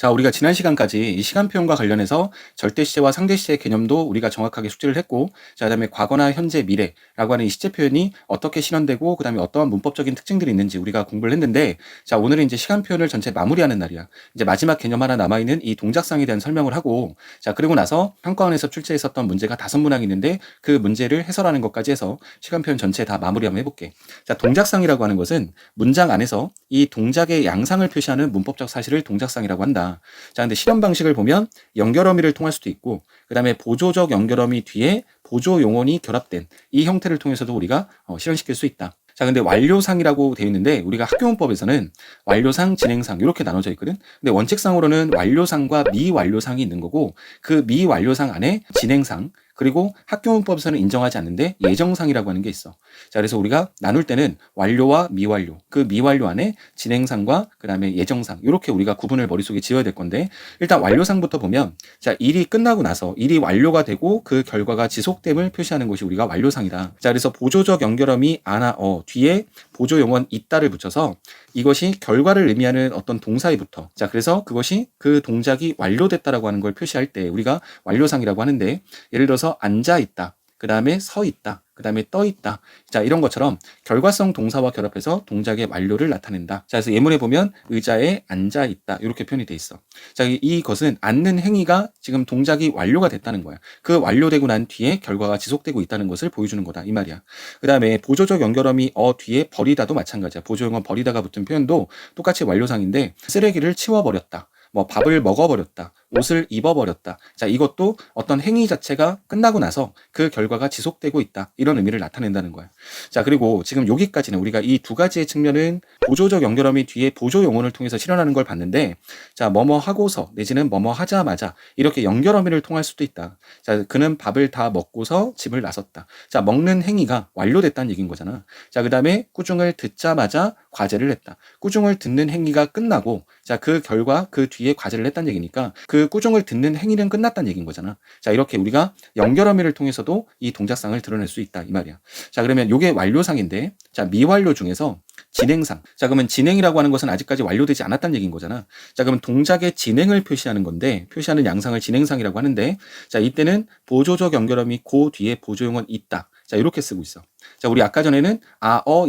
자, 우리가 지난 시간까지 이 시간 표현과 관련해서 절대 시제와 상대 시제 개념도 우리가 정확하게 숙지를 했고, 자, 그다음에 과거나 현재, 미래라고 하는 이 시제 표현이 어떻게 실현되고, 그다음에 어떠한 문법적인 특징들이 있는지 우리가 공부를 했는데, 자, 오늘은 이제 시간 표현을 전체 마무리하는 날이야. 이제 마지막 개념 하나 남아 있는 이 동작상에 대한 설명을 하고, 자, 그리고 나서 평가원에서 출제했었던 문제가 5문항이 있는데 그 문제를 해설하는 것까지 해서 시간 표현 전체 다 마무리 한번 해볼게. 자, 동작상이라고 하는 것은 문장 안에서 이 동작의 양상을 표시하는 문법적 사실을 동작상이라고 한다. 자, 근데 실현 방식을 보면 연결어미를 통할 수도 있고, 그 다음에 보조적 연결어미 뒤에 보조 용언이 결합된 이 형태를 통해서도 우리가 실현시킬 수 있다. 자, 근데 완료상이라고 되어 있는데 우리가 학교문법에서는 완료상, 진행상 이렇게 나눠져 있거든. 근데 원칙상으로는 완료상과 미완료상이 있는 거고, 그 미완료상 안에 진행상, 그리고 학교문법에서는 인정하지 않는데 예정상이라고 하는 게 있어. 자, 그래서 우리가 나눌 때는 완료와 미완료, 그 미완료 안에 진행상과 그 다음에 예정상, 이렇게 우리가 구분을 머릿속에 지어야 될 건데, 일단 완료상부터 보면, 자, 일이 끝나고 나서 일이 완료가 되고 그 결과가 지속됨을 표시하는 것이 우리가 완료상이다. 자, 그래서 보조적 연결어미 아나 뒤에 보조 용언 있다를 붙여서 이것이 결과를 의미하는 어떤 동사에 붙어. 자, 그래서 그것이 그 동작이 완료됐다라고 하는 걸 표시할 때 우리가 완료상이라고 하는데, 예를 들어서 앉아 있다, 그 다음에 서 있다, 그 다음에 떠 있다. 자, 이런 것처럼 결과성 동사와 결합해서 동작의 완료를 나타낸다. 자, 그래서 예문에 보면 의자에 앉아 있다, 이렇게 표현이 돼 있어. 자, 이것은 앉는 행위가 지금 동작이 완료가 됐다는 거야. 그 완료되고 난 뒤에 결과가 지속되고 있다는 것을 보여주는 거다, 이 말이야. 그 다음에 보조적 연결어미 뒤에 버리다도 마찬가지야. 보조용언 버리다가 붙은 표현도 똑같이 완료상인데, 쓰레기를 치워버렸다, 뭐 밥을 먹어버렸다, 옷을 입어버렸다. 자, 이것도 어떤 행위 자체가 끝나고 나서 그 결과가 지속되고 있다, 이런 의미를 나타낸다는 거야. 자, 그리고 지금 여기까지는 우리가 이 두 가지의 측면은 보조적 연결어미 뒤에 보조 용언을 통해서 실현하는 걸 봤는데, 자, 뭐뭐 하고서 내지는 뭐뭐 하자마자 이렇게 연결어미를 통할 수도 있다. 자, 그는 밥을 다 먹고서 집을 나섰다. 자, 먹는 행위가 완료됐다는 얘기인 거잖아. 자, 그 다음에 꾸중을 듣자마자 과제를 했다. 꾸중을 듣는 행위가 끝나고, 자, 그 결과 그 뒤에 과제를 했다는 얘기니까 그 꾸중을 듣는 행위는 끝났다는 얘기인 거잖아. 자, 이렇게 우리가 연결어미를 통해서도 이 동작상을 드러낼 수 있다, 이 말이야. 자, 그러면 요게 완료상인데, 자, 미완료 중에서 진행상. 자, 그러면 진행이라고 하는 것은 아직까지 완료되지 않았다는 얘기인 거잖아. 자, 그러면 동작의 진행을 표시하는 건데, 표시하는 양상을 진행상이라고 하는데, 자, 이때는 보조적 연결어미 고 뒤에 보조용언 있다. 자, 이렇게 쓰고 있어. 자, 우리 아까 전에는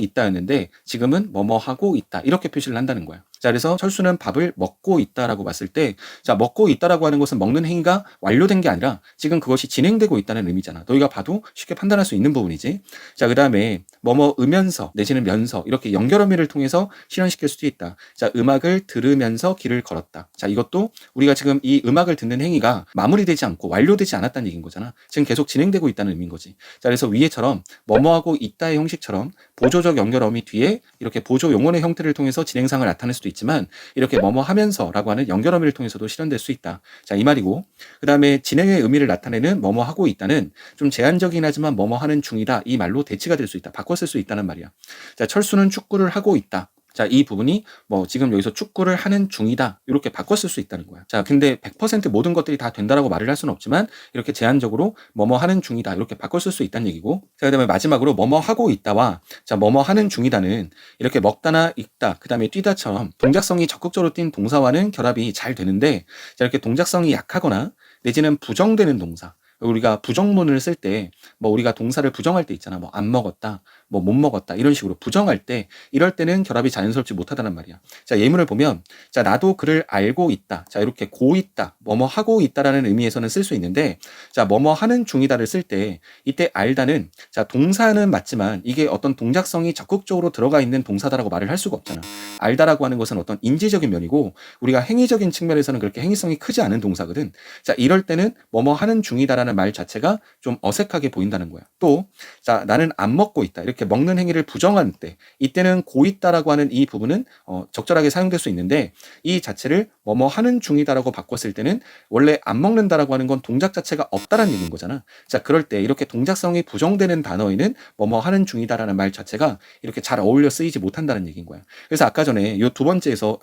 있다였는데 지금은 뭐뭐 하고 있다, 이렇게 표시를 한다는 거야. 자, 그래서 철수는 밥을 먹고 있다라고 봤을 때, 자, 먹고 있다라고 하는 것은 먹는 행위가 완료된 게 아니라 지금 그것이 진행되고 있다는 의미잖아. 너희가 봐도 쉽게 판단할 수 있는 부분이지. 자, 그 다음에 뭐뭐 으면서 내지는 면서 이렇게 연결어미를 통해서 실현시킬 수도 있다. 자, 음악을 들으면서 길을 걸었다. 자, 이것도 우리가 지금 이 음악을 듣는 행위가 마무리되지 않고 완료되지 않았다는 얘기인 거잖아. 지금 계속 진행되고 있다는 의미인 거지. 자, 그래서 위에처럼 뭐뭐하고 있다의 형식처럼 보조적 연결어미 뒤에 이렇게 보조 용언의 형태를 통해서 진행상을 나타낼 수도 있지만, 이렇게 뭐뭐 하면서라고 하는 연결어미를 통해서도 실현될 수 있다. 자, 이 말이고, 그 다음에 진행의 의미를 나타내는 뭐뭐 하고 있다는 좀 제한적이긴 하지만 뭐뭐 하는 중이다, 이 말로 대치가 될 수 있다, 바꿔 쓸 수 있다는 말이야. 자, 철수는 축구를 하고 있다. 자, 이 부분이 뭐 지금 여기서 축구를 하는 중이다, 이렇게 바꿔 쓸 수 있다는 거야. 자, 근데 100% 모든 것들이 다 된다라고 말을 할 수는 없지만 이렇게 제한적으로 뭐뭐 하는 중이다, 이렇게 바꿔 쓸 수 있다는 얘기고, 자, 그다음에 마지막으로 뭐뭐 하고 있다와 자, 뭐뭐 하는 중이다는 이렇게 먹다나 읽다, 그다음에 뛰다처럼 동작성이 적극적으로 띈 동사와는 결합이 잘 되는데, 자, 이렇게 동작성이 약하거나 내지는 부정되는 동사, 우리가 부정문을 쓸 때 뭐 우리가 동사를 부정할 때 있잖아. 뭐 안 먹었다, 뭐 못 먹었다, 이런 식으로 부정할 때, 이럴 때는 결합이 자연스럽지 못하다는 말이야. 자, 예문을 보면, 자, 나도 그를 알고 있다. 자, 이렇게 고 있다, 뭐뭐 하고 있다라는 의미에서는 쓸 수 있는데, 자, 뭐뭐 하는 중이다를 쓸 때 이때 알다는, 자, 동사는 맞지만 이게 어떤 동작성이 적극적으로 들어가 있는 동사다라고 말을 할 수가 없잖아. 알다라고 하는 것은 어떤 인지적인 면이고 우리가 행위적인 측면에서는 그렇게 행위성이 크지 않은 동사거든. 자, 이럴 때는 뭐뭐 하는 중이다라는 말 자체가 좀 어색하게 보인다는 거야. 또, 자, 나는 안 먹고 있다, 이렇게 먹는 행위를 부정할 때, 이때는 고 있다라고 하는 이 부분은 적절하게 사용될 수 있는데, 이 자체를 뭐뭐 하는 중이다라고 바꿨을 때는 원래 안 먹는다라고 하는 건 동작 자체가 없다라는 얘기인 거잖아. 자, 그럴 때 이렇게 동작성이 부정되는 단어에는 뭐뭐 하는 중이다라는 말 자체가 이렇게 잘 어울려 쓰이지 못한다는 얘기인 거야. 그래서 아까 전에 이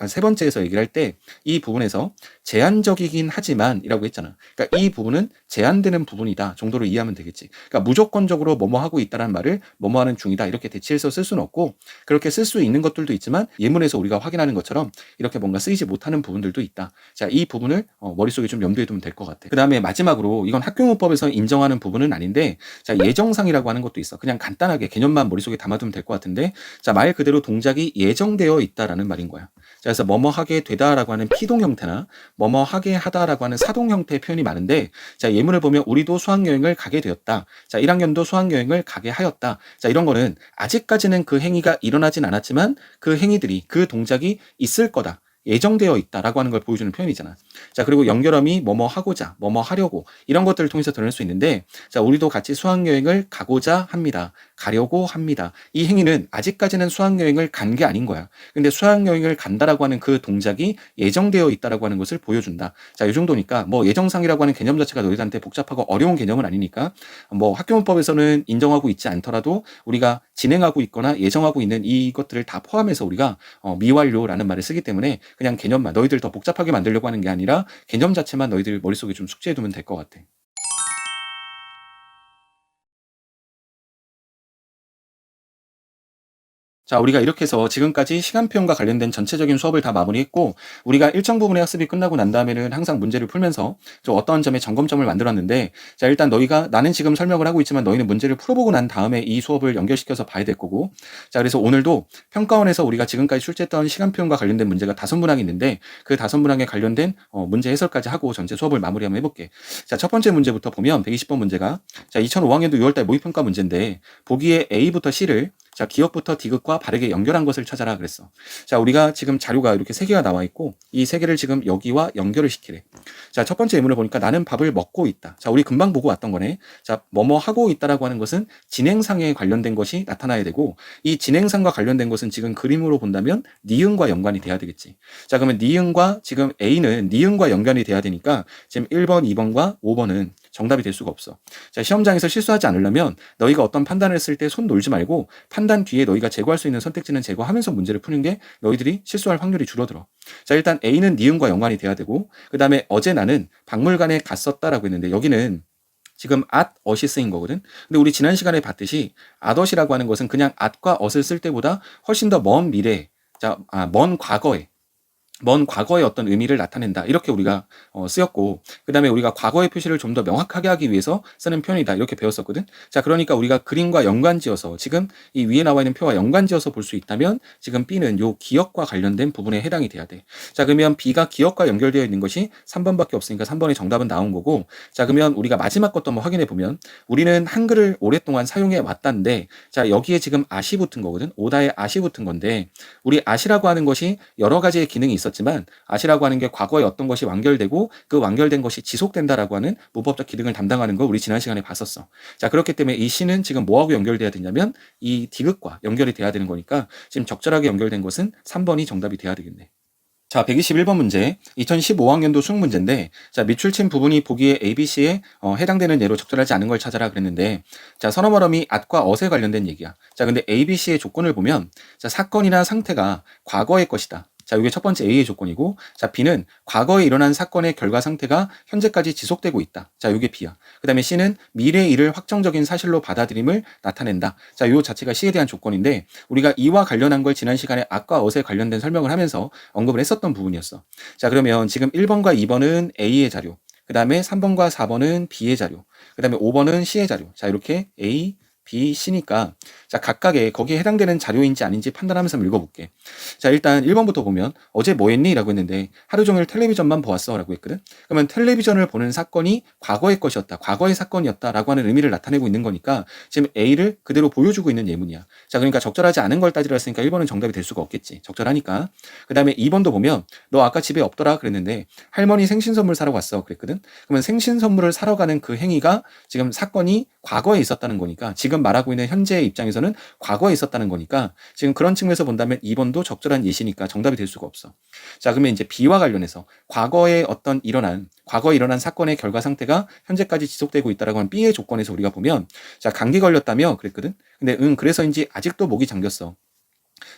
세 번째에서 얘기를 할 때 이 부분에서 제한적이긴 하지만 이라고 했잖아. 그러니까 이 부분은 제한되는 하는 부분이다 정도로 이해하면 되겠지. 그러니까 무조건적으로 뭐뭐 하고 있다라는 말을 뭐뭐 하는 중이다 이렇게 대체해서 쓸 수는 없고, 그렇게 쓸 수 있는 것들도 있지만 예문에서 우리가 확인하는 것처럼 이렇게 뭔가 쓰이지 못하는 부분들도 있다. 자, 이 부분을 머릿속에 좀 염두에 두면 될 것 같아. 그 다음에 마지막으로, 이건 학교문법에서 인정하는 부분은 아닌데, 자, 예정상이라고 하는 것도 있어. 그냥 간단하게 개념만 머릿속에 담아두면 될 것 같은데, 자, 말 그대로 동작이 예정되어 있다라는 말인 거야. 자, 그래서 뭐뭐 하게 되다라고 하는 피동 형태나 뭐뭐 하게 하다라고 하는 사동 형태의 표현이 많은데, 자, 예문을 보면 우리도 수학여행을 가게 되었다. 자, 1학년도 수학여행을 가게 하였다. 자, 이런 거는 아직까지는 그 행위가 일어나진 않았지만 그 행위들이, 그 동작이 있을 거다, 예정되어 있다라고 하는 걸 보여주는 표현이잖아. 자, 그리고 연결음이 뭐뭐 하고자, 뭐뭐 하려고, 이런 것들을 통해서 드러낼 수 있는데, 자, 우리도 같이 수학여행을 가고자 합니다. 가려고 합니다. 이 행위는 아직까지는 수학여행을 간 게 아닌 거야. 근데 수학여행을 간다라고 하는 그 동작이 예정되어 있다라고 하는 것을 보여준다. 자, 이 정도니까 뭐 예정상이라고 하는 개념 자체가 너희들한테 복잡하고 어려운 개념은 아니니까, 뭐 학교문법에서는 인정하고 있지 않더라도 우리가 진행하고 있거나 예정하고 있는 이것들을 다 포함해서 우리가 미완료라는 말을 쓰기 때문에 그냥 개념만, 너희들 더 복잡하게 만들려고 하는 게 아니라 개념 자체만 너희들 머릿속에 좀 숙지해두면 될 것 같아. 자, 우리가 이렇게 해서 지금까지 시간표현과 관련된 전체적인 수업을 다 마무리했고, 우리가 일정 부분의 학습이 끝나고 난 다음에는 항상 문제를 풀면서 좀 어떤 점에 점검점을 만들었는데, 자, 일단 너희가, 나는 지금 설명을 하고 있지만 너희는 문제를 풀어보고 난 다음에 이 수업을 연결시켜서 봐야 될 거고, 자, 그래서 오늘도 평가원에서 우리가 지금까지 출제했던 시간표현과 관련된 문제가 5문항이 있는데, 그 5문항에 관련된 문제 해설까지 하고 전체 수업을 마무리 한번 해볼게. 자, 첫 번째 문제부터 보면 120번 문제가, 자, 2005학년도 6월달 모의평가 문제인데, 보기에 A부터 C를, 자, 기억부터 디귿과 바르게 연결한 것을 찾아라 그랬어. 자, 우리가 지금 자료가 이렇게 3개가 나와 있고, 이 3개를 지금 여기와 연결을 시키래. 자, 첫 번째 예문을 보니까 나는 밥을 먹고 있다. 자, 우리 금방 보고 왔던 거네. 자, 뭐뭐 하고 있다라고 하는 것은 진행상에 관련된 것이 나타나야 되고, 이 진행상과 관련된 것은 지금 그림으로 본다면 니은과 연관이 돼야 되겠지. 자, 그러면 니은과, 지금 A는 니은과 연관이 돼야 되니까 지금 1번, 2번과 5번은 정답이 될 수가 없어. 자, 시험장에서 실수하지 않으려면 너희가 어떤 판단을 했을 때 손 놀지 말고, 판단 뒤에 너희가 제거할 수 있는 선택지는 제거하면서 문제를 푸는 게 너희들이 실수할 확률이 줄어들어. 자, 일단 A는 니은과 연관이 돼야 되고, 그 다음에 어제 나는 박물관에 갔었다라고 했는데, 여기는 지금 at, ot이 쓰인 거거든. 근데 우리 지난 시간에 봤듯이 at이라고 하는 것은 그냥 at과 ot을 쓸 때보다 훨씬 더 먼 미래, 자, 먼 과거의 어떤 의미를 나타낸다, 이렇게 우리가 쓰였고, 그 다음에 우리가 과거의 표시를 좀 더 명확하게 하기 위해서 쓰는 표현이다, 이렇게 배웠었거든. 자, 그러니까 우리가 그림과 연관지어서, 지금 이 위에 나와 있는 표와 연관지어서 볼 수 있다면 지금 B는 요 기억과 관련된 부분에 해당이 돼야 돼. 자, 그러면 B가 기억과 연결되어 있는 것이 3번밖에 없으니까 3번의 정답은 나온 거고, 자, 그러면 우리가 마지막 것도 한번 확인해 보면, 우리는 한글을 오랫동안 사용해 왔다는데, 자, 여기에 지금 아시 붙은 거거든. 오다에 아시 붙은 건데, 우리 아시라고 하는 것이 여러 가지의 기능이 있었지만, 아시라고 하는 게 과거에 어떤 것이 완결되고 그 완결된 것이 지속된다라고 하는 문법적 기능을 담당하는 걸 우리 지난 시간에 봤었어. 자, 그렇기 때문에 이 시는 지금 뭐하고 연결돼야 되냐면 이 디귿과 연결이 돼야 되는 거니까, 지금 적절하게 연결된 것은 3번이 정답이 돼야 되겠네. 자, 121번 문제, 2015학년도 수능 문제인데, 자, 밑줄친 부분이 보기에 ABC에 해당되는 예로 적절하지 않은 걸 찾아라 그랬는데, 자, 선어말음이 at과 ot에 관련된 얘기야. 자, 근데 ABC의 조건을 보면, 자, 사건이나 상태가 과거의 것이다. 자, 이게 첫 번째 A의 조건이고, 자, B는 과거에 일어난 사건의 결과 상태가 현재까지 지속되고 있다. 자, 이게 B야. 그 다음에 C는 미래 일을 확정적인 사실로 받아들임을 나타낸다. 자, 요 자체가 C에 대한 조건인데, 우리가 이와 관련한 걸 지난 시간에 at과 ot에 관련된 설명을 하면서 언급을 했었던 부분이었어. 자, 그러면 지금 1번과 2번은 A의 자료, 그 다음에 3번과 4번은 B의 자료, 그 다음에 5번은 C의 자료. 자, 이렇게 A, B, C니까, 자, 각각의 거기에 해당되는 자료인지 아닌지 판단하면서 한번 읽어볼게. 자, 일단 1번부터 보면 어제 뭐 했니? 라고 했는데 하루 종일 텔레비전만 보았어 라고 했거든. 그러면 텔레비전을 보는 사건이 과거의 것이었다, 과거의 사건이었다 라고 하는 의미를 나타내고 있는 거니까 지금 A를 그대로 보여주고 있는 예문이야. 자, 그러니까 적절하지 않은 걸 따지라 했으니까 1번은 정답이 될 수가 없겠지, 적절하니까. 그 다음에 2번도 보면 너 아까 집에 없더라 그랬는데 할머니 생신 선물 사러 갔어 그랬거든. 그러면 생신 선물을 사러 가는 그 행위가 지금 사건이 과거에 있었다는 거니까, 지금 말하고 있는 현재의 입장에서는 과거에 있었다는 거니까, 지금 그런 측면에서 본다면 2번도 적절한 예시니까 정답이 될 수가 없어. 자, 그러면 이제 B와 관련해서 과거에 일어난 사건의 결과 상태가 현재까지 지속되고 있다라고 하는 B의 조건에서 우리가 보면, 자, 감기 걸렸다며 그랬거든. 근데 그래서인지 아직도 목이 잠겼어.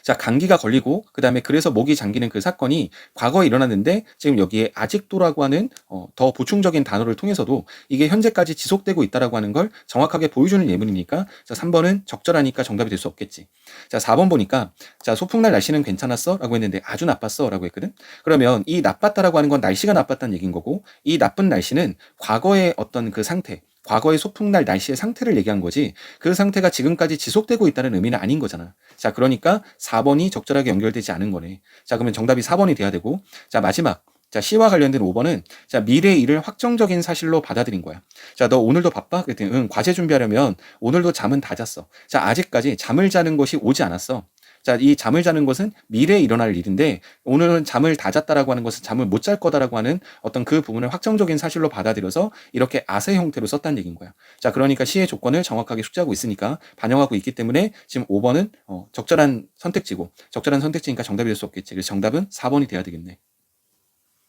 자, 감기가 걸리고 그다음에 그래서 목이 잠기는 그 사건이 과거에 일어났는데 지금 여기에 아직도라고 하는 더 보충적인 단어를 통해서도 이게 현재까지 지속되고 있다라고 하는 걸 정확하게 보여주는 예문이니까 자, 3번은 적절하니까 정답이 될 수 없겠지. 자, 4번 보니까 자, 소풍날 날씨는 괜찮았어? 라고 했는데 아주 나빴어 라고 했거든. 그러면 이 나빴다라고 하는 건 날씨가 나빴다는 얘기인 거고 이 나쁜 날씨는 과거의 어떤 그 상태, 과거의 소풍날 날씨의 상태를 얘기한 거지 그 상태가 지금까지 지속되고 있다는 의미는 아닌 거잖아. 자, 그러니까 4번이 적절하게 연결되지 않은 거네. 자, 그러면 정답이 4번이 돼야 되고 자, 마지막 자, 시와 관련된 5번은 자, 미래의 일을 확정적인 사실로 받아들인 거야. 자, 너 오늘도 바빠? 그랬더니 응, 과제 준비하려면 오늘도 잠은 다 잤어. 자, 아직까지 잠을 자는 것이 오지 않았어. 자, 이 잠을 자는 것은 미래에 일어날 일인데 오늘은 잠을 다 잤다라고 하는 것은 잠을 못 잘 거다라고 하는 어떤 그 부분을 확정적인 사실로 받아들여서 이렇게 아세 형태로 썼다는 얘기인 거야. 자, 그러니까 시의 조건을 정확하게 숙지하고 있으니까 반영하고 있기 때문에 지금 5번은 적절한 선택지고 적절한 선택지니까 정답이 될 수 없겠지. 그래서 정답은 4번이 돼야 되겠네.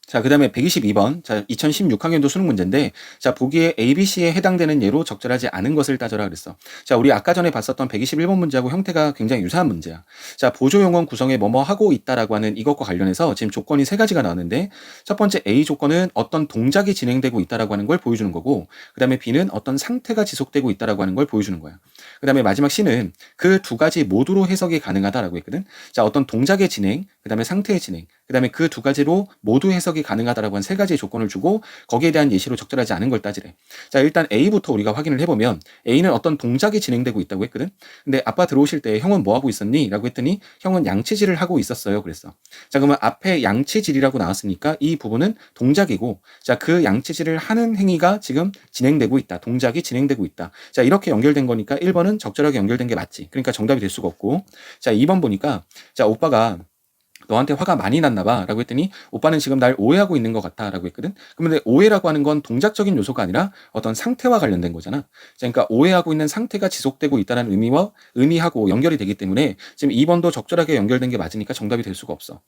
자, 그 다음에 122번. 자, 2016학년도 수능 문제인데, 자, 보기에 ABC에 해당되는 예로 적절하지 않은 것을 따져라 그랬어. 자, 우리 아까 전에 봤었던 121번 문제하고 형태가 굉장히 유사한 문제야. 자, 보조용언 구성에 뭐뭐 하고 있다라고 하는 이것과 관련해서 지금 조건이 세 가지가 나왔는데, 첫 번째 A 조건은 어떤 동작이 진행되고 있다라고 하는 걸 보여주는 거고, 그 다음에 B는 어떤 상태가 지속되고 있다라고 하는 걸 보여주는 거야. 그 다음에 마지막 C는 그 두 가지 모두로 해석이 가능하다라고 했거든. 자, 어떤 동작의 진행, 그 다음에 상태의 진행, 그 다음에 그 두 가지로 모두 해석이 가능하다라고 한 세 가지의 조건을 주고 거기에 대한 예시로 적절하지 않은 걸 따지래. 자, 일단 A부터 우리가 확인을 해보면 A는 어떤 동작이 진행되고 있다고 했거든. 근데 아빠 들어오실 때 형은 뭐 하고 있었니? 라고 했더니 형은 양치질을 하고 있었어요. 그랬어. 자, 그러면 앞에 양치질이라고 나왔으니까 이 부분은 동작이고 자, 그 양치질을 하는 행위가 지금 진행되고 있다. 동작이 진행되고 있다. 자, 이렇게 연결된 거니까 1번은 적절하게 연결된 게 맞지. 그러니까 정답이 될 수가 없고 자, 2번 보니까 자, 오빠가 너한테 화가 많이 났나 봐 라고 했더니 오빠는 지금 날 오해하고 있는 것 같아 라고 했거든. 그런데 오해라고 하는 건 동작적인 요소가 아니라 어떤 상태와 관련된 거잖아. 자, 그러니까 오해하고 있는 상태가 지속되고 있다는 의미하고 연결이 되기 때문에 지금 2번도 적절하게 연결된 게 맞으니까 정답이 될 수가 없어.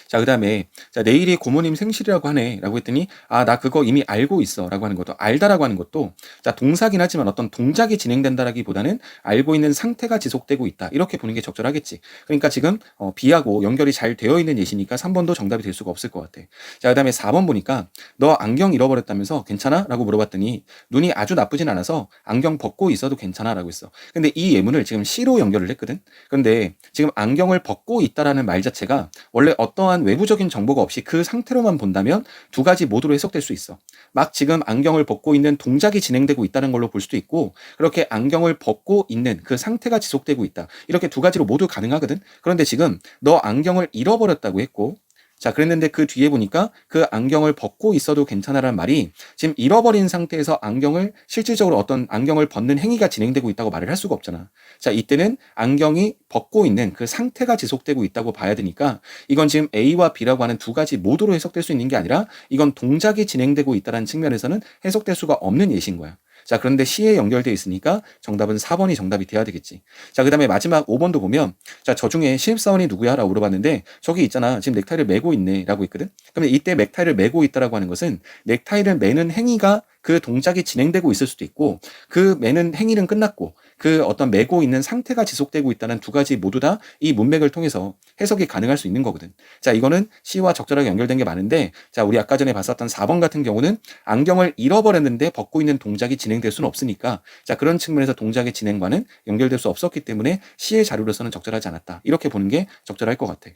자, 그 다음에, 자, 내일이 고모님 생실이라고 하네. 라고 했더니, 아, 나 그거 이미 알고 있어. 라고 하는 것도, 알다라고 하는 것도, 자, 동사긴 하지만 어떤 동작이 진행된다라기 보다는 알고 있는 상태가 지속되고 있다. 이렇게 보는 게 적절하겠지. 그러니까 지금, B하고 연결이 잘 되어 있는 예시니까 3번도 정답이 될 수가 없을 것 같아. 자, 그 다음에 4번 보니까, 너 안경 잃어버렸다면서 괜찮아? 라고 물어봤더니, 눈이 아주 나쁘진 않아서 안경 벗고 있어도 괜찮아? 라고 했어. 근데 이 예문을 지금 C로 연결을 했거든. 근데 지금 안경을 벗고 있다라는 말 자체가 원래 어떠한 외부적인 정보가 없이 그 상태로만 본다면 두 가지 모두로 해석될 수 있어. 막 지금 안경을 벗고 있는 동작이 진행되고 있다는 걸로 볼 수도 있고 그렇게 안경을 벗고 있는 그 상태가 지속되고 있다. 이렇게 두 가지로 모두 가능하거든. 그런데 지금 너 안경을 잃어버렸다고 했고 자, 그랬는데 그 뒤에 보니까 그 안경을 벗고 있어도 괜찮아라는 말이 지금 잃어버린 상태에서 안경을 실질적으로 어떤 안경을 벗는 행위가 진행되고 있다고 말을 할 수가 없잖아. 자, 이때는 안경이 벗고 있는 그 상태가 지속되고 있다고 봐야 되니까 이건 지금 A와 B라고 하는 두 가지 모두로 해석될 수 있는 게 아니라 이건 동작이 진행되고 있다는 측면에서는 해석될 수가 없는 예시인 거야. 자, 그런데 C에 연결되어 있으니까 정답은 4번이 정답이 돼야 되겠지. 자, 그 다음에 마지막 5번도 보면 자, 저 중에 신입사원이 누구야? 라고 물어봤는데 저기 있잖아. 지금 넥타이를 매고 있네. 라고 있거든. 그러면 이때 넥타이를 매고 있다라고 하는 것은 넥타이를 매는 행위가 그 동작이 진행되고 있을 수도 있고 그 매는 행위는 끝났고 그 어떤 매고 있는 상태가 지속되고 있다는 두 가지 모두 다 이 문맥을 통해서 해석이 가능할 수 있는 거거든. 자, 이거는 C와 적절하게 연결된 게 많은데 자, 우리 아까 전에 봤었던 4번 같은 경우는 안경을 잃어버렸는데 벗고 있는 동작이 진행될 수는 없으니까 자, 그런 측면에서 동작의 진행과는 연결될 수 없었기 때문에 C의 자료로서는 적절하지 않았다. 이렇게 보는 게 적절할 것 같아.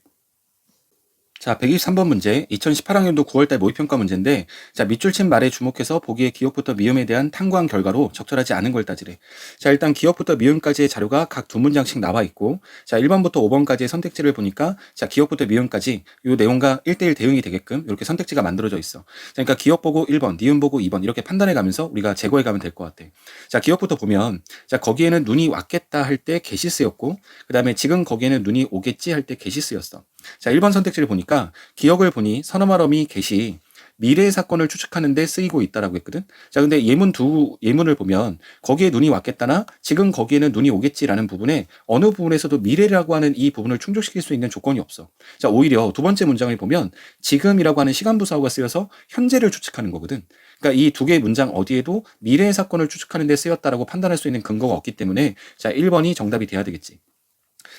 자, 123번 문제, 2018학년도 9월달 모의평가 문제인데, 자, 밑줄 친 말에 주목해서 보기에 기억부터 미음에 대한 탐구한 결과로 적절하지 않은 걸 따지래. 자, 일단 기억부터 미음까지의 자료가 각 두 문장씩 나와 있고, 자, 1번부터 5번까지의 선택지를 보니까, 자, 기억부터 미음까지 이 내용과 1대1 대응이 되게끔 이렇게 선택지가 만들어져 있어. 자, 그러니까 기억 보고 1번, 니은 보고 2번 이렇게 판단해 가면서 우리가 제거해 가면 될 것 같아. 자, 기억부터 보면, 자, 거기에는 눈이 왔겠다 할 때 게시 쓰였고, 그 다음에 지금 거기에는 눈이 오겠지 할 때 게시 쓰였어. 자, 1번 선택지를 보니까 기억을 보니 선어말어미 get이 미래의 사건을 추측하는 데 쓰이고 있다라고 했거든. 자, 근데 예문을 보면 거기에 눈이 왔겠다나 지금 거기에는 눈이 오겠지라는 부분에 어느 부분에서도 미래라고 하는 이 부분을 충족시킬 수 있는 조건이 없어. 자, 오히려 두 번째 문장을 보면 지금이라고 하는 시간부사어가 쓰여서 현재를 추측하는 거거든. 그러니까 이 두 개의 문장 어디에도 미래의 사건을 추측하는 데 쓰였다라고 판단할 수 있는 근거가 없기 때문에 자, 1번이 정답이 돼야 되겠지.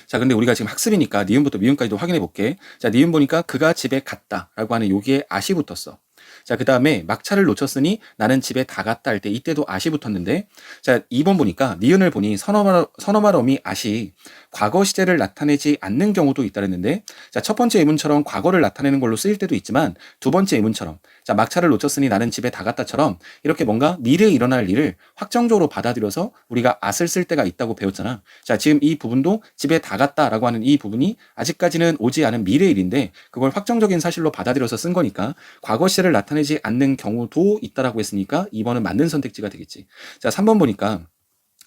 자, 근데 우리가 지금 학습이니까 니은부터 미음까지도 확인해 볼게. 자, 니은 보니까 그가 집에 갔다라고 하는 여기에 아시 붙었어. 자, 그 다음에 막차를 놓쳤으니 나는 집에 다 갔다 할 때 이때도 아시 붙었는데, 자, 2번 보니까 니은을 보니 선어말어미 아시 과거 시제를 나타내지 않는 경우도 있다 그랬는데, 자, 첫 번째 예문처럼 과거를 나타내는 걸로 쓰일 때도 있지만 두 번째 예문처럼, 자, 막차를 놓쳤으니 나는 집에 다 갔다처럼 이렇게 뭔가 미래에 일어날 일을 확정적으로 받아들여서 우리가 at을 쓸 때가 있다고 배웠잖아. 자, 지금 이 부분도 집에 다 갔다라고 하는 이 부분이 아직까지는 오지 않은 미래 일인데 그걸 확정적인 사실로 받아들여서 쓴 거니까 과거 시제를 나타내지 않는 경우도 있다라고 했으니까 2번은 맞는 선택지가 되겠지. 자, 3번 보니까,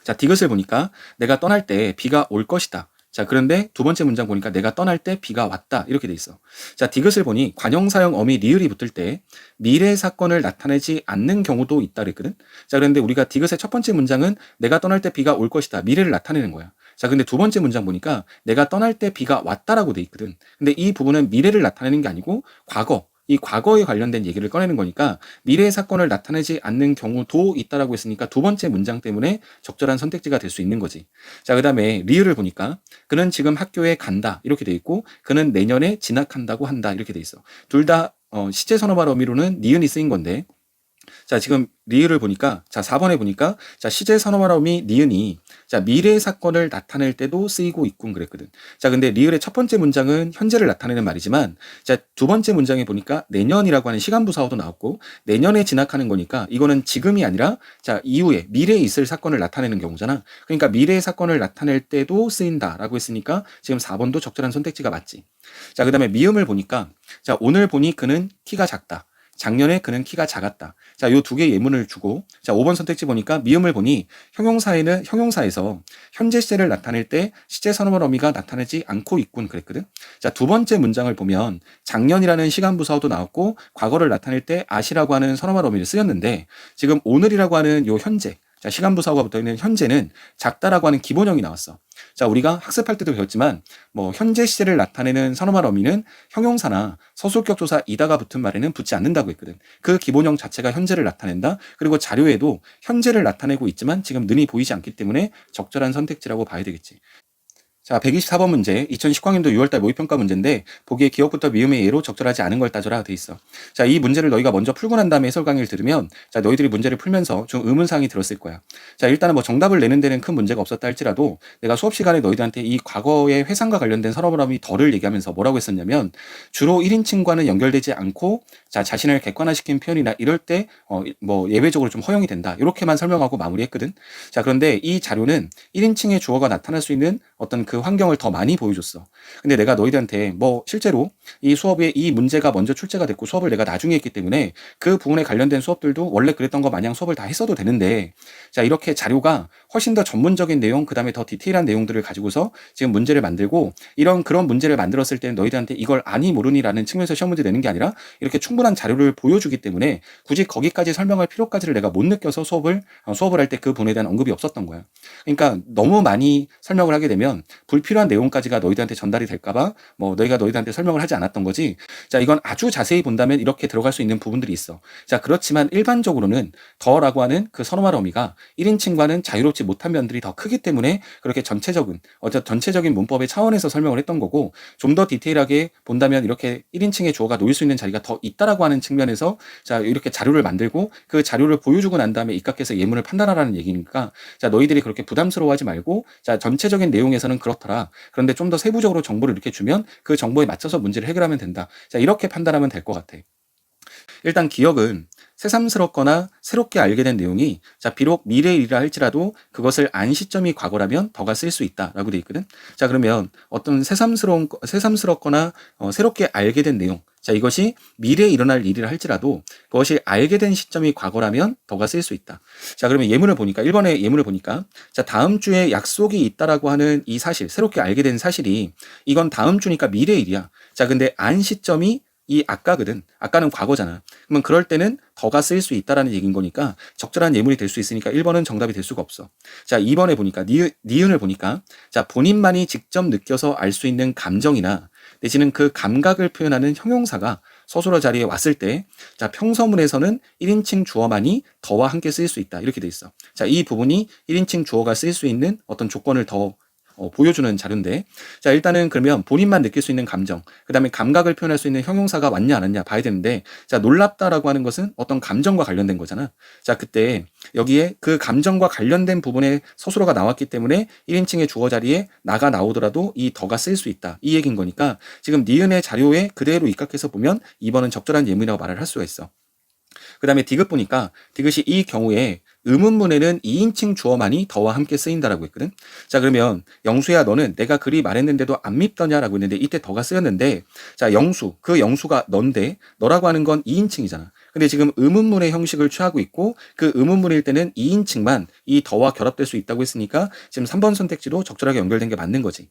자, 디귿을 보니까 내가 떠날 때 비가 올 것이다. 자, 그런데 두 번째 문장 보니까 내가 떠날 때 비가 왔다. 이렇게 돼 있어. 자, 디귿을 보니 관형사형 어미 리을이 붙을 때 미래 사건을 나타내지 않는 경우도 있다 그랬거든. 자, 그런데 우리가 디귿의 첫 번째 문장은 내가 떠날 때 비가 올 것이다. 미래를 나타내는 거야. 자, 근데 두 번째 문장 보니까 내가 떠날 때 비가 왔다라고 돼 있거든. 근데 이 부분은 미래를 나타내는 게 아니고 과거, 이 과거에 관련된 얘기를 꺼내는 거니까 미래의 사건을 나타내지 않는 경우도 있다라고 했으니까 두 번째 문장 때문에 적절한 선택지가 될 수 있는 거지. 자, 그 다음에 리을을 보니까 그는 지금 학교에 간다 이렇게 돼 있고 그는 내년에 진학한다고 한다 이렇게 돼 있어. 둘 다 시제 선어말 어미로는 니은이 쓰인 건데, 자, 지금 리을을 보니까, 자, 4번에 보니까, 자, 시제 선어말어미 니은이, 자, 미래의 사건을 나타낼 때도 쓰이고 있군 그랬거든. 자, 근데 리을의 첫 번째 문장은 현재를 나타내는 말이지만, 자, 두 번째 문장에 보니까 내년이라고 하는 시간부사어도 나왔고, 내년에 진학하는 거니까, 이거는 지금이 아니라, 자, 이후에, 미래에 있을 사건을 나타내는 경우잖아. 그러니까 미래의 사건을 나타낼 때도 쓰인다라고 했으니까, 지금 4번도 적절한 선택지가 맞지. 자, 그 다음에 미음을 보니까, 자, 오늘 보니 그는 키가 작다. 작년에 그는 키가 작았다. 자, 요 두 개의 예문을 주고, 자, 5번 선택지 보니까 미음을 보니 형용사에서 현재 시제를 나타낼 때 시제 선어말 어미가 나타내지 않고 있군 그랬거든. 자, 두 번째 문장을 보면 작년이라는 시간 부사어도 나왔고 과거를 나타낼 때 아시라고 하는 선어말 어미를 쓰였는데 지금 오늘이라고 하는 요 현재, 자, 시간 부사어가 붙어 있는 현재는 작다라고 하는 기본형이 나왔어. 자, 우리가 학습할 때도 배웠지만 뭐 현재 시제를 나타내는 선어말 어미는 형용사나 서술격 조사 이다가 붙은 말에는 붙지 않는다고 했거든. 그 기본형 자체가 현재를 나타낸다. 그리고 자료에도 현재를 나타내고 있지만 지금 는이 보이지 않기 때문에 적절한 선택지라고 봐야 되겠지. 자, 124번 문제, 2019학년도 6월달 모의평가 문제인데 보기에 기억부터 미음의 예로 적절하지 않은 걸 따져라 돼 있어. 자, 이 문제를 너희가 먼저 풀고 난 다음에 해설 강의를 들으면 자, 너희들이 문제를 풀면서 좀 의문사항이 들었을 거야. 자, 일단은 뭐 정답을 내는 데는 큰 문제가 없었다 할지라도 내가 수업 시간에 너희들한테 이 과거의 회상과 관련된 선어물함이 덜을 얘기하면서 뭐라고 했었냐면 주로 1인칭과는 연결되지 않고 자, 자신을 객관화시킨 표현이나 이럴 때 뭐 예외적으로 좀 허용이 된다. 이렇게만 설명하고 마무리했거든. 자, 그런데 이 자료는 1인칭의 주어가 나타날 수 있는 어떤 그 환경을 더 많이 보여줬어. 근데 내가 너희들한테 뭐 실제로 이 수업에 이 문제가 먼저 출제가 됐고 수업을 내가 나중에 했기 때문에 그 부분에 관련된 수업들도 원래 그랬던 거 마냥 수업을 다 했어도 되는데 자, 이렇게 자료가 훨씬 더 전문적인 내용 그 다음에 더 디테일한 내용들을 가지고서 지금 문제를 만들고 그런 문제를 만들었을 때는 너희들한테 이걸 아니 모르니라는 측면에서 시험 문제 내는 게 아니라 이렇게 충분한 자료를 보여주기 때문에 굳이 거기까지 설명할 필요까지를 내가 못 느껴서 수업을 할 때 그 부분에 대한 언급이 없었던 거야. 그러니까 너무 많이 설명을 하게 되면 불필요한 내용까지가 너희들한테 전달이 될까봐 뭐 너희들한테 설명을 하지 않았던 거지. 자, 이건 아주 자세히 본다면 이렇게 들어갈 수 있는 부분들이 있어. 자, 그렇지만 일반적으로는 더라고 하는 그 선어말 어미가 1인칭과는 자유롭지 못한 면들이 더 크기 때문에 그렇게 전체적인 문법의 차원에서 설명을 했던 거고 좀 더 디테일하게 본다면 이렇게 1인칭의 주어가 놓일 수 있는 자리가 더 있다라고 하는 측면에서 자, 이렇게 자료를 만들고 그 자료를 보여주고 난 다음에 입각해서 예문을 판단하라는 얘기니까 자, 너희들이 그렇게 부담스러워하지 말고 자, 전체적인 내용에서는 그렇더라. 그런데 좀 더 세부적으로 정보를 이렇게 주면 그 정보에 맞춰서 문제를 해결하면 된다. 자, 이렇게 판단하면 될 것 같아. 일단 기억은 새삼스럽거나 새롭게 알게 된 내용이 자, 비록 미래일이라 할지라도 그것을 안 시점이 과거라면 더가 쓸 수 있다라고 돼 있거든. 자, 그러면 어떤 새삼스럽거나 새롭게 알게 된 내용, 자, 이것이 미래에 일어날 일이라 할지라도 그것이 알게 된 시점이 과거라면 더가 쓸 수 있다. 자, 그러면 예문을 보니까 1번의 예문을 보니까 자, 다음 주에 약속이 있다라고 하는 이 사실, 새롭게 알게 된 사실이 이건 다음 주니까 미래일이야. 자, 근데 안 시점이 이 아까거든. 아까는 과거잖아. 그러면 그럴 때는 더가 쓰일 수 있다라는 얘기인 거니까 적절한 예문이 될 수 있으니까 1번은 정답이 될 수가 없어. 자, 2번에 보니까 니은을 보니까 자, 본인만이 직접 느껴서 알 수 있는 감정이나 내지는 그 감각을 표현하는 형용사가 서술어 자리에 왔을 때 자, 평서문에서는 1인칭 주어만이 더와 함께 쓰일 수 있다. 이렇게 돼 있어. 자, 이 부분이 1인칭 주어가 쓰일 수 있는 어떤 조건을 더 보여주는 자료인데, 자, 일단은 그러면 본인만 느낄 수 있는 감정, 그 다음에 감각을 표현할 수 있는 형용사가 왔냐 안 왔냐 봐야 되는데, 자, 놀랍다라고 하는 것은 어떤 감정과 관련된 거잖아. 자, 그때 여기에 그 감정과 관련된 부분에 서술어가 나왔기 때문에 1인칭의 주어 자리에 나가 나오더라도 이 더가 쓸 수 있다, 이 얘기인 거니까 지금 니은의 자료에 그대로 입각해서 보면 2번은 적절한 예문이라고 말을 할 수가 있어. 그 다음에 디귿 보니까 디귿이 이 경우에 의문문에는 2인칭 주어만이 더와 함께 쓰인다라고 했거든. 자, 그러면 영수야 너는 내가 그리 말했는데도 안 밉더냐라고 했는데 이때 더가 쓰였는데, 자, 영수, 그 영수가 넌데 너라고 하는 건 2인칭이잖아. 근데 지금 의문문의 형식을 취하고 있고 그 의문문일 때는 2인칭만 이 더와 결합될 수 있다고 했으니까 지금 3번 선택지로 적절하게 연결된 게 맞는 거지.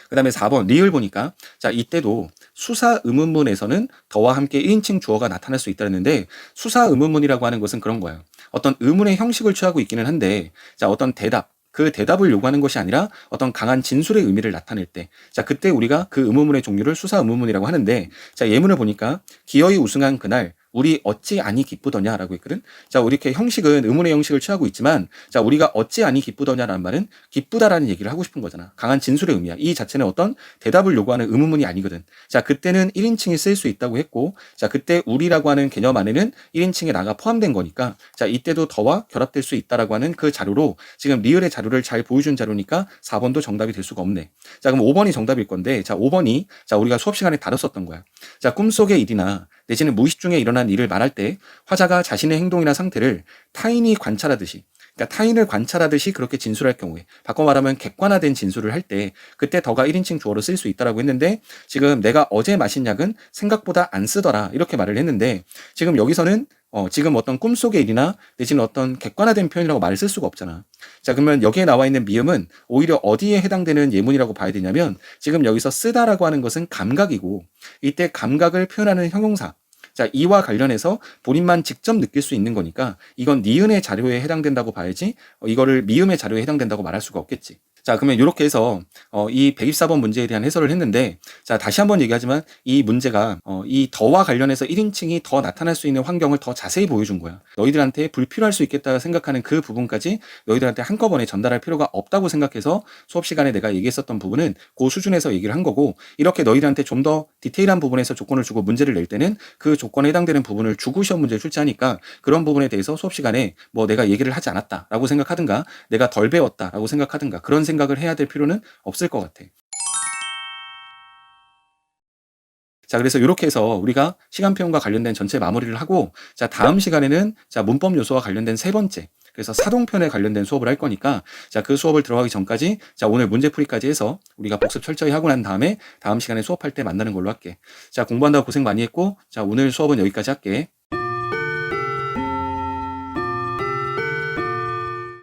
그 다음에 4번 리을 보니까, 자, 이때도 수사 의문문에서는 더와 함께 1인칭 주어가 나타날 수 있다는데, 수사 의문문이라고 하는 것은 그런 거예요. 어떤 의문의 형식을 취하고 있기는 한데, 자, 어떤 대답, 그 대답을 요구하는 것이 아니라 어떤 강한 진술의 의미를 나타낼 때, 자, 그때 우리가 그 의문문의 종류를 수사 의문문이라고 하는데, 자, 예문을 보니까 기어이 우승한 그날 우리 어찌 아니 기쁘더냐라고 했거든. 자, 우리 이렇게 형식은 의문의 형식을 취하고 있지만, 자, 우리가 어찌 아니 기쁘더냐라는 말은 기쁘다라는 얘기를 하고 싶은 거잖아. 강한 진술의 의미야. 이 자체는 어떤 대답을 요구하는 의문문이 아니거든. 자, 그때는 1인칭이 쓸 수 있다고 했고, 자, 그때 우리라고 하는 개념 안에는 1인칭의 나가 포함된 거니까, 자, 이때도 더와 결합될 수 있다라고 하는 그 자료로 지금 리을의 자료를 잘 보여준 자료니까 4번도 정답이 될 수가 없네. 자, 그럼 5번이 정답일 건데, 자, 5번이 자, 우리가 수업 시간에 다뤘었던 거야. 자, 꿈속의 일이나 내지는 무의식 중에 일어난 일을 말할 때 화자가 자신의 행동이나 상태를 타인이 관찰하듯이, 그러니까 타인을 관찰하듯이 그렇게 진술할 경우에, 바꿔 말하면 객관화된 진술을 할 때 그때 더가 1인칭 주어로 쓸 수 있다라고 했는데, 지금 내가 어제 마신 약은 생각보다 안 쓰더라 이렇게 말을 했는데, 지금 여기서는 지금 어떤 꿈속의 일이나 내지는 어떤 객관화된 표현이라고 말을 쓸 수가 없잖아. 자, 그러면 여기에 나와 있는 미음은 오히려 어디에 해당되는 예문이라고 봐야 되냐면, 지금 여기서 쓰다라고 하는 것은 감각이고, 이때 감각을 표현하는 형용사, 자, 이와 관련해서 본인만 직접 느낄 수 있는 거니까 이건 니은의 자료에 해당된다고 봐야지 이거를 미음의 자료에 해당된다고 말할 수가 없겠지. 자, 그러면 이렇게 해서 이 124번 문제에 대한 해설을 했는데, 자, 다시 한번 얘기하지만 이 문제가 이 더와 관련해서 1인칭이 더 나타날 수 있는 환경을 더 자세히 보여준 거야. 너희들한테 불필요할 수 있겠다 생각하는 그 부분까지 너희들한테 한꺼번에 전달할 필요가 없다고 생각해서 수업 시간에 내가 얘기했었던 부분은 그 수준에서 얘기를 한 거고, 이렇게 너희들한테 좀 더 디테일한 부분에서 조건을 주고 문제를 낼 때는 그 조건에 해당되는 부분을 주고 시험 문제를 출제하니까 그런 부분에 대해서 수업 시간에 뭐 내가 얘기를 하지 않았다라고 생각하든가 내가 덜 배웠다라고 생각하든가 그런 생각을 해야 될 필요는 없을 것 같아. 자, 그래서 이렇게 해서 우리가 시간 표현과 관련된 전체 마무리를 하고, 자, 다음 시간에는 자, 문법 요소와 관련된 세 번째, 그래서 사동편에 관련된 수업을 할 거니까, 자, 그 수업을 들어가기 전까지, 자, 오늘 문제풀이까지 해서 우리가 복습 철저히 하고 난 다음에 다음 시간에 수업할 때 만나는 걸로 할게. 자, 공부한다고 고생 많이 했고, 자, 오늘 수업은 여기까지 할게.